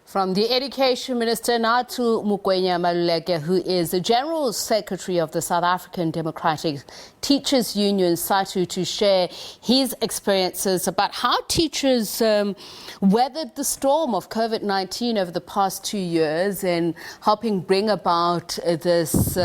From the Education Minister now to Mugwena Maluleke, who is the General Secretary of the South African Democratic Teachers Union, SADTU, to share his experiences about how teachers weathered the storm of COVID-19 over the past 2 years and helping bring about this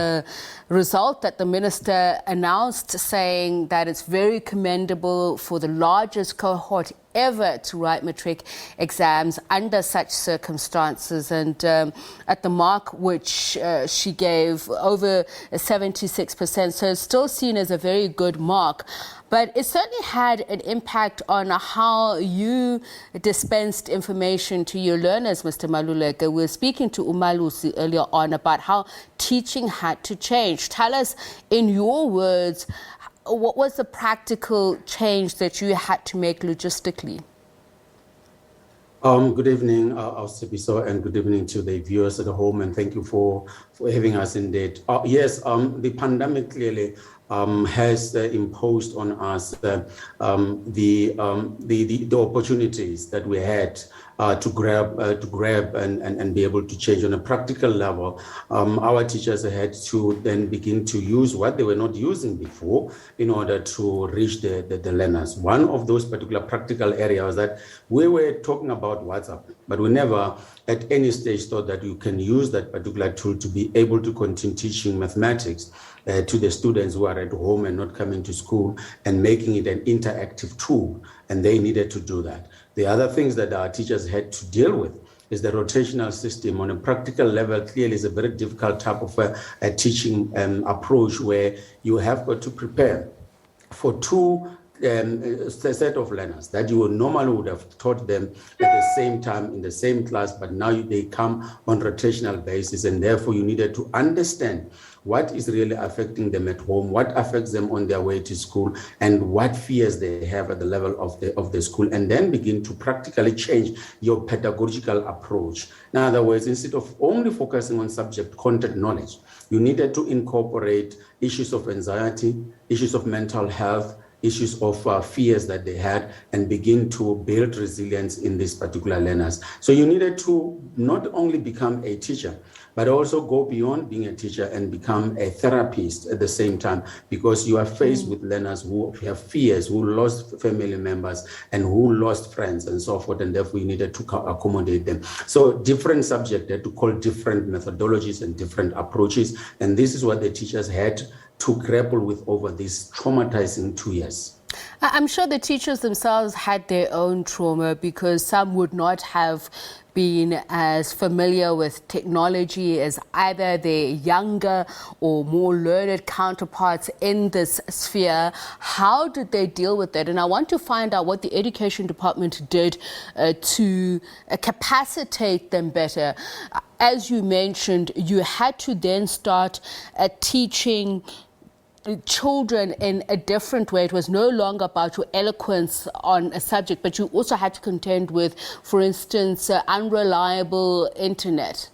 result that the Minister announced, saying that it's very commendable for the largest cohort ever to write Matric exams under such circumstances, and at the mark which she gave, over 76%, so it's still seen as a very good mark. But it certainly had an impact on how you dispensed information to your learners, Mr. Maluleke. We were speaking to Umalusi earlier on about how teaching had to change. Tell us, in your words, what was the practical change that you had to make logistically? Good evening, SABC, and good evening to the viewers at home, and thank you for having us indeed. Yes, the pandemic clearly has imposed on us the opportunities that we had to grab and be able to change on a practical level. Our teachers had to then begin to use what they were not using before in order to reach the learners. One of those particular practical areas that we were talking about WhatsApp, but we never at any stage thought that you can use that particular tool to be able to continue teaching mathematics to the students who are at home and not coming to school, and making it an interactive tool, and they needed to do that. The other things that our teachers had to deal with is the rotational system. On a practical level, clearly is a very difficult type of a teaching approach, where you have got to prepare for two set of learners that you normally would have taught them at the same time in the same class, but now they come on rotational basis, and therefore you needed to understand what is really affecting them at home, what affects them on their way to school, and what fears they have at the level of the school, and then begin to practically change your pedagogical approach. In other words, instead of only focusing on subject content knowledge, you needed to incorporate issues of anxiety, issues of mental health, issues of fears that they had, and begin to build resilience in these particular learners. So you needed to not only become a teacher, but also go beyond being a teacher and become a therapist at the same time, because you are faced with learners who have fears, who lost family members, and who lost friends and so forth, and therefore you needed to accommodate them. So different subjects had to call different methodologies and different approaches, and this is what the teachers had to grapple with over these traumatizing 2 years. I'm sure the teachers themselves had their own trauma, because some would not have been as familiar with technology as either their younger or more learned counterparts in this sphere. How did they deal with that? And I want to find out what the Education Department did to capacitate them better. As you mentioned, you had to then start teaching children in a different way. It was no longer about your eloquence on a subject, but you also had to contend with, for instance, unreliable internet.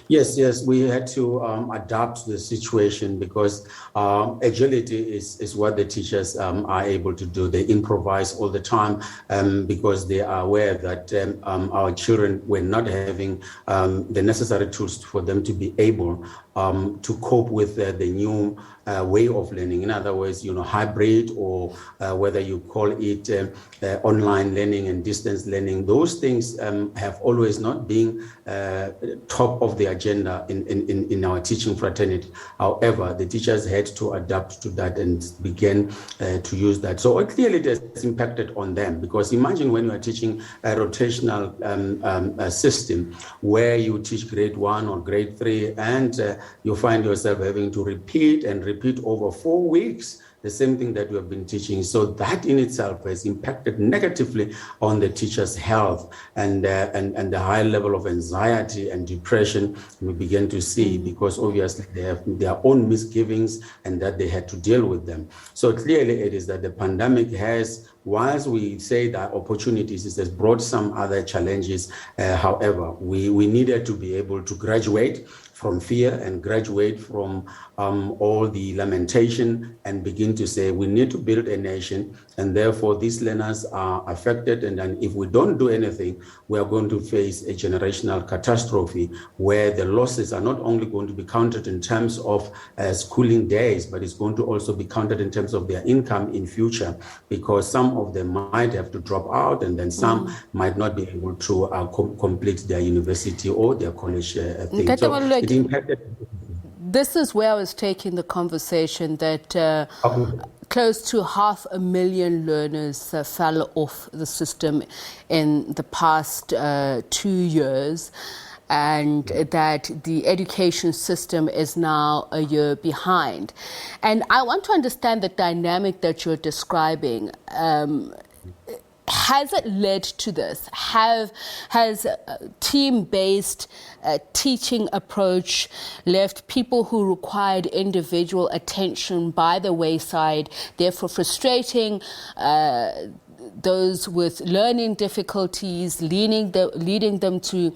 Yes, we had to adapt to the situation, because agility is what the teachers are able to do. They improvise all the time because they are aware that our children were not having the necessary tools for them to be able to cope with the new way of learning. In other words, hybrid, or whether you call it online learning and distance learning. Those things have always not been top of the agenda in our teaching fraternity. However, the teachers had to adapt to that and begin to use that. So clearly it has impacted on them, because imagine when you are teaching a rotational system where you teach grade 1 or grade 3, and you find yourself having to repeat over 4 weeks the same thing that you have been teaching. So that in itself has impacted negatively on the teachers' health, and the high level of anxiety and depression we begin to see, because obviously they have their own misgivings and that they had to deal with them. So clearly it is that the pandemic has, whilst we say that opportunities, it has brought some other challenges. However, we needed to be able to graduate from fear and graduate from all the lamentation and begin to say we need to build a nation, and therefore these learners are affected, and then if we don't do anything, we are going to face a generational catastrophe where the losses are not only going to be counted in terms of schooling days, but it's going to also be counted in terms of their income in future, because some of them might have to drop out, and then some might not be able to complete their university or their college thing. So it impacted. This is where I was taking the conversation that close to 500,000 learners fell off the system in the past 2 years, and that the education system is now a year behind. And I want to understand the dynamic that you're describing. Has it led to this? Has a team-based teaching approach left people who required individual attention by the wayside, therefore frustrating those with learning difficulties, leading them to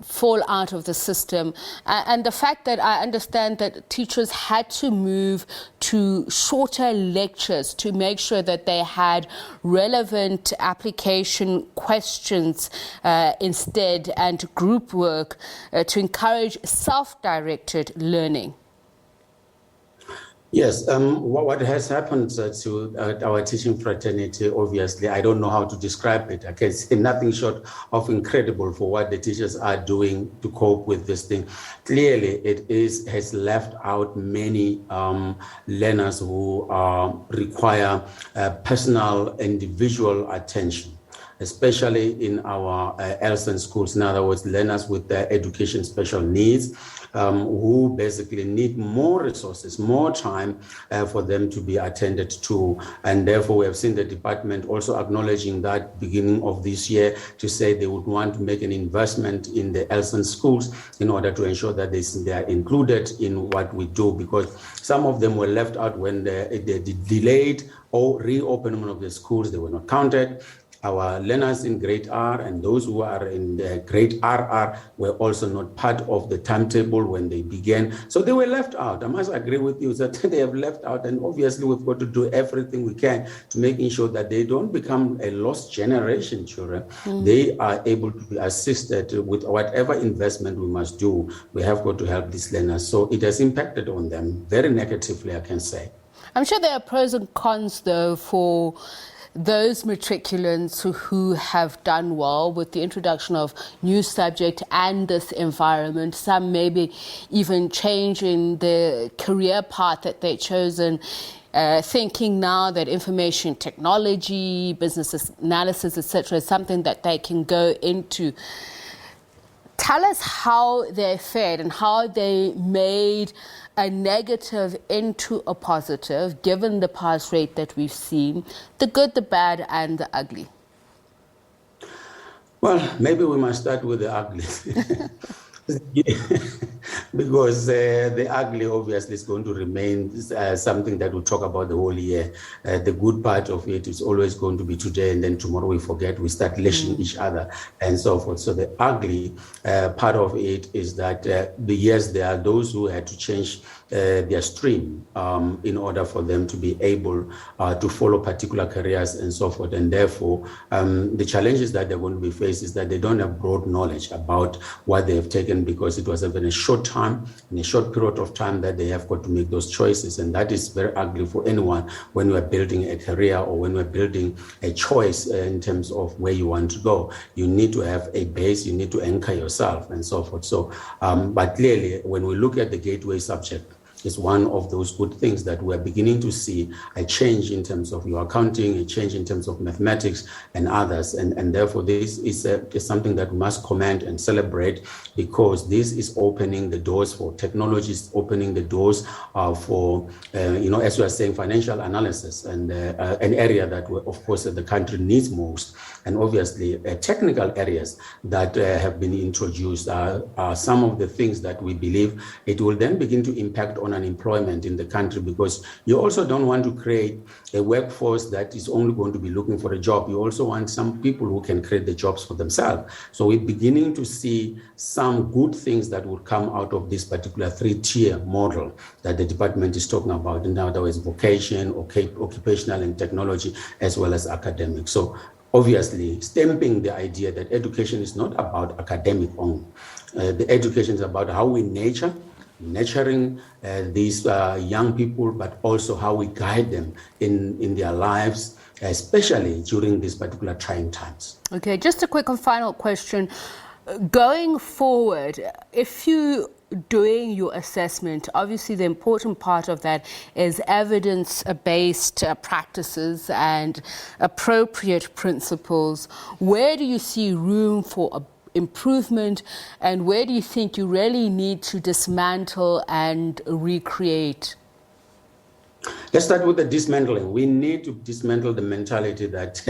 fall out of the system? And the fact that I understand that teachers had to move to shorter lectures to make sure that they had relevant application questions instead, and group work to encourage self-directed learning. Yes, what has happened to our teaching fraternity, obviously, I don't know how to describe it. I can say nothing short of incredible for what the teachers are doing to cope with this thing. Clearly, it has left out many learners who require personal, individual attention, especially in our ELSAN schools. In other words, learners with education special needs, who basically need more resources, more time for them to be attended to. And therefore, we have seen the department also acknowledging that beginning of this year to say they would want to make an investment in the ELSAN schools in order to ensure that they are included in what we do, because some of them were left out when the delayed or reopening of the schools. They were not counted. Our learners in grade R and those who are in the grade RR were also not part of the timetable when they began. So they were left out. I must agree with you that they have left out, and obviously we've got to do everything we can to making sure that they don't become a lost generation children. They are able to be assisted with whatever investment we must do. We have got to help these learners. So it has impacted on them very negatively, I can say. I'm sure there are pros and cons, though, for those matriculants who have done well with the introduction of new subject and this environment. Some maybe even changing the career path that they've chosen, thinking now that information technology, business analysis, etc., is something that they can go into. Tell us how they fared and how they made a negative into a positive, given the pass rate that we've seen, the good, the bad, and the ugly. Well, maybe we must start with the ugly. Because the ugly obviously is going to remain something that we'll talk about the whole year. The good part of it is always going to be today, and then tomorrow we forget, we start lashing each other and so forth. So the ugly part of it is that yes, there are those who had to change their stream in order for them to be able to follow particular careers and so forth. And therefore, the challenges that they're going to be faced is that they don't have broad knowledge about what they have taken, because it was in a short time, in a short period of time, that they have got to make those choices. And that is very ugly for anyone when we're building a career or when we're building a choice in terms of where you want to go. You need to have a base, you need to anchor yourself and so forth. So, but clearly, when we look at the gateway subject, is one of those good things that we're beginning to see a change in terms of your accounting, a change in terms of mathematics and others. And therefore, this is something that we must commend and celebrate, because this is opening the doors for technologies, opening the doors for, as we are saying, financial analysis, and an area that, of course, the country needs most. And obviously, technical areas that have been introduced are some of the things that we believe it will then begin to impact on on unemployment in the country, because you also don't want to create a workforce that is only going to be looking for a job. You also want some people who can create the jobs for themselves. So we're beginning to see some good things that will come out of this particular three-tier model that the department is talking about. In other words, vocation, occupational and technology, as well as academic. So obviously stamping the idea that education is not about academic only. The education is about how we nurturing these young people, but also how we guide them in their lives, especially during these particular trying times. Okay, just a quick and final question. Going forward, if you doing your assessment, obviously the important part of that is evidence-based practices and appropriate principles. Where do you see room for improvement, and where do you think you really need to dismantle and recreate? Let's start with the dismantling. We need to dismantle the mentality that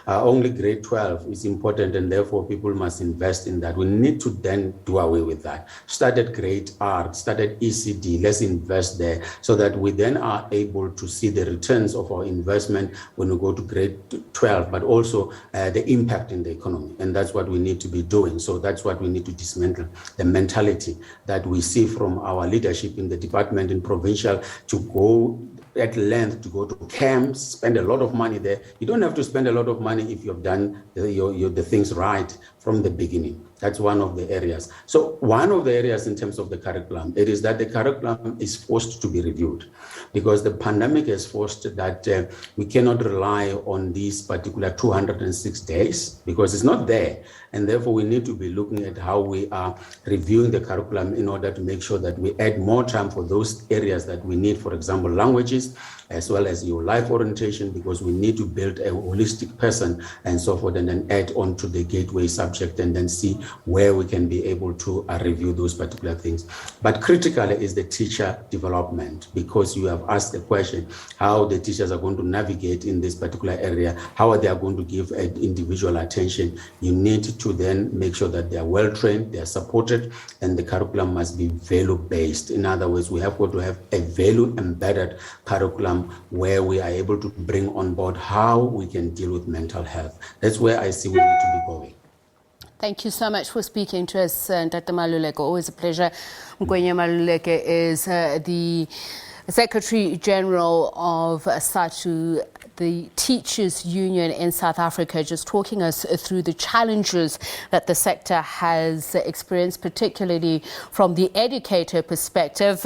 only grade 12 is important and therefore people must invest in that. We need to then do away with that. Start at grade R, start at ECD, let's invest there so that we then are able to see the returns of our investment when we go to grade 12, but also the impact in the economy. And that's what we need to be doing. So that's what we need to dismantle, the mentality that we see from our leadership in the department, in provincial, to go at length to go to camps, spend a lot of money there. You don't have to spend a lot of money if you've done the things right from the beginning. That's one of the areas. So one of the areas in terms of the curriculum, it is that the curriculum is forced to be reviewed because the pandemic has forced that we cannot rely on these particular 206 days because it's not there. And therefore we need to be looking at how we are reviewing the curriculum in order to make sure that we add more time for those areas that we need, for example, languages, as well as your life orientation, because we need to build a holistic person and so forth, and then add on to the gateway subject and then see where we can be able to review those particular things. But critically is the teacher development, because you have asked the question how the teachers are going to navigate in this particular area, how are they going to give individual attention. You need to then make sure that they are well trained, they are supported, and the curriculum must be value based. In other words, we have got to have a value embedded curriculum where we are able to bring on board how we can deal with mental health. That's where I see we need to be going. Thank you so much for speaking to us, Dr. Maluleke. Always a pleasure. Mugwena Maluleke is the Secretary General of SADTU, the Teachers Union in South Africa, just talking us through the challenges that the sector has experienced, particularly from the educator perspective.